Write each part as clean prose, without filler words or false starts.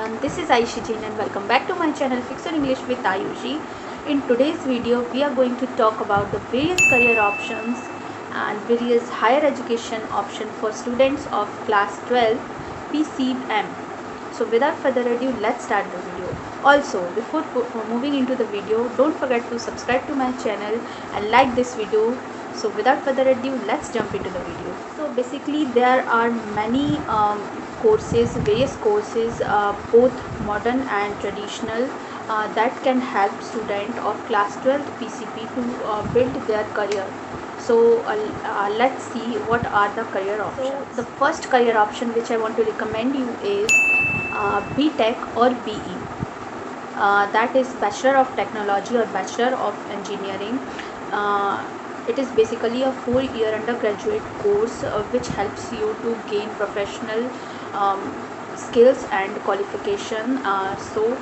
everyone, this is Aishi Jain and welcome back to my channel Fix Your English with Ayushi. In today's video, we are going to talk about the various career options and various higher education options for students of class 12 PCM. So without further ado, let's start the video. Also, before moving into the video, don't forget to subscribe to my channel and like this video. So without further ado, let's jump into the video. So basically there are many courses, various courses, both modern and traditional, that can help student of class 12 PCP to build their career. So let's see what are the career options. So the first career option which I want to recommend you is BTech or BE. That is Bachelor of Technology or Bachelor of Engineering. It is basically a 4-year undergraduate course which helps you to gain professional skills and qualification, so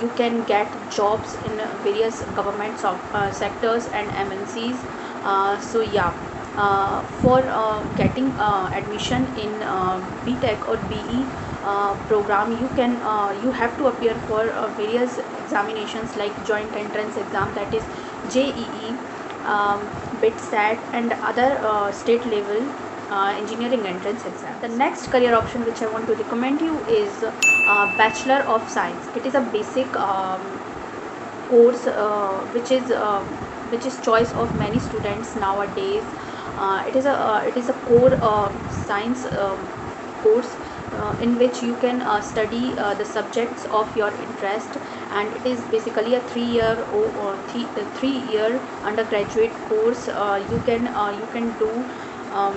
you can get jobs in various government sectors and MNCs. So yeah, for getting admission in BTech or BE program, you have to appear for various examinations like joint entrance exam, that is JEE, BITSAT and other state level engineering entrance exam. The next career option which I want to recommend you is Bachelor of Science. It is a basic course which is choice of many students nowadays. It is a core science course in which you can study the subjects of your interest, and it is basically a 3-year undergraduate course. You can do um,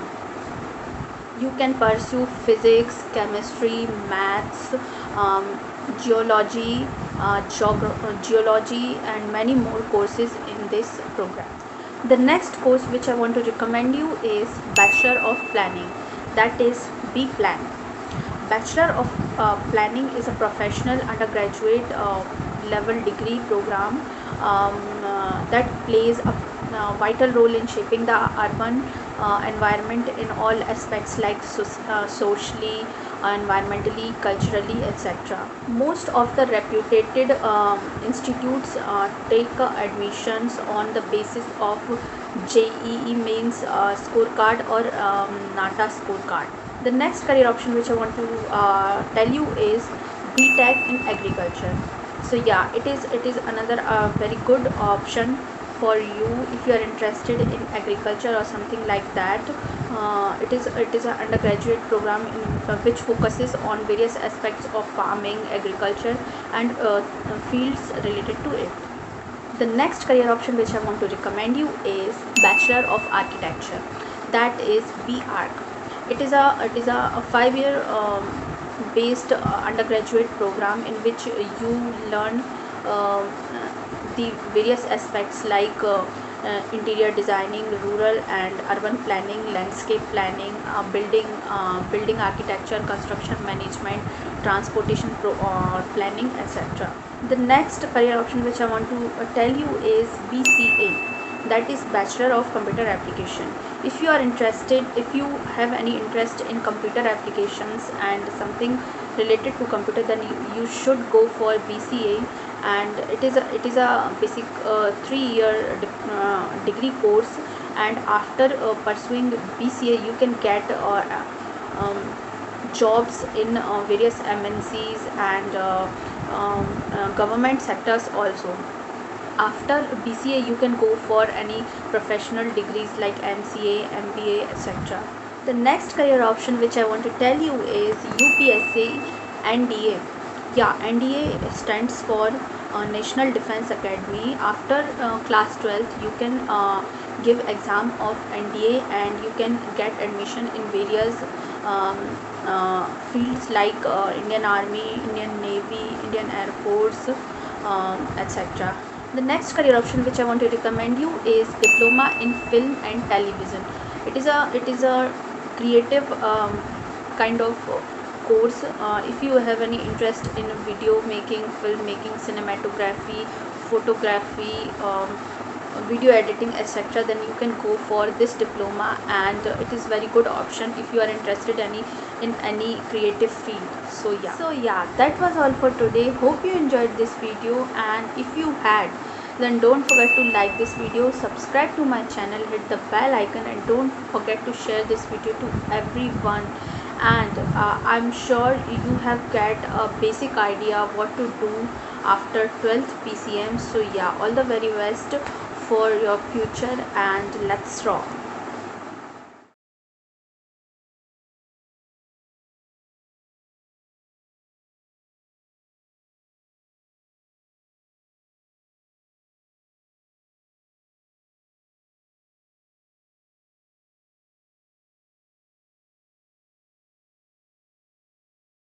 you can pursue physics, chemistry, maths, geology, geology and many more courses in this program. The next course which I want to recommend you is Bachelor of Planning, that is B-Plan. Bachelor of Planning is a professional undergraduate level degree program that plays a vital role in shaping the urban environment in all aspects, like socially, environmentally, culturally, etc. Most of the reputed institutes take admissions on the basis of JEE mains scorecard or NATA scorecard. The next career option which I want to tell you is BTech in agriculture. So yeah, it is another very good option for you if you are interested in agriculture or something like that. It is an undergraduate program which focuses on various aspects of farming, agriculture and fields related to it. The next career option which I want to recommend you is Bachelor of Architecture, that is BArch. It is a 5-year based undergraduate program in which you learn uh, the various aspects like interior designing, rural and urban planning, landscape planning, building architecture, construction management, transportation planning, etc. The next career option which I want to tell you is BCA, that is Bachelor of Computer Application. If you are interested, if you have any interest in computer applications and something related to computer, then you should go for BCA, and it is a basic 3-year degree course, and after pursuing BCA you can get jobs in various MNCs and government sectors also. After BCA you can go for any professional degrees like MCA, MBA, etc. The next career option which I want to tell you is UPSC NDA. Yeah, NDA stands for National Defense Academy. After class 12th you can give exam of NDA and you can get admission in various um, fields like Indian Army, Indian Navy, Indian Air Force, etc. The next career option which I want to recommend you is Diploma in Film and Television. It is a creative kind of course. If you have any interest in video making, film making, cinematography, photography, video editing etc., then you can go for this diploma, and it is very good option if you are interested in any creative field. So yeah, that was all for today. Hope you enjoyed this video, and if you had, then don't forget to like this video, subscribe to my channel, hit the bell icon, and don't forget to share this video to everyone. And I'm sure you have get a basic idea what to do after 12th PCM. So yeah, all the very best for your future, and let's rock.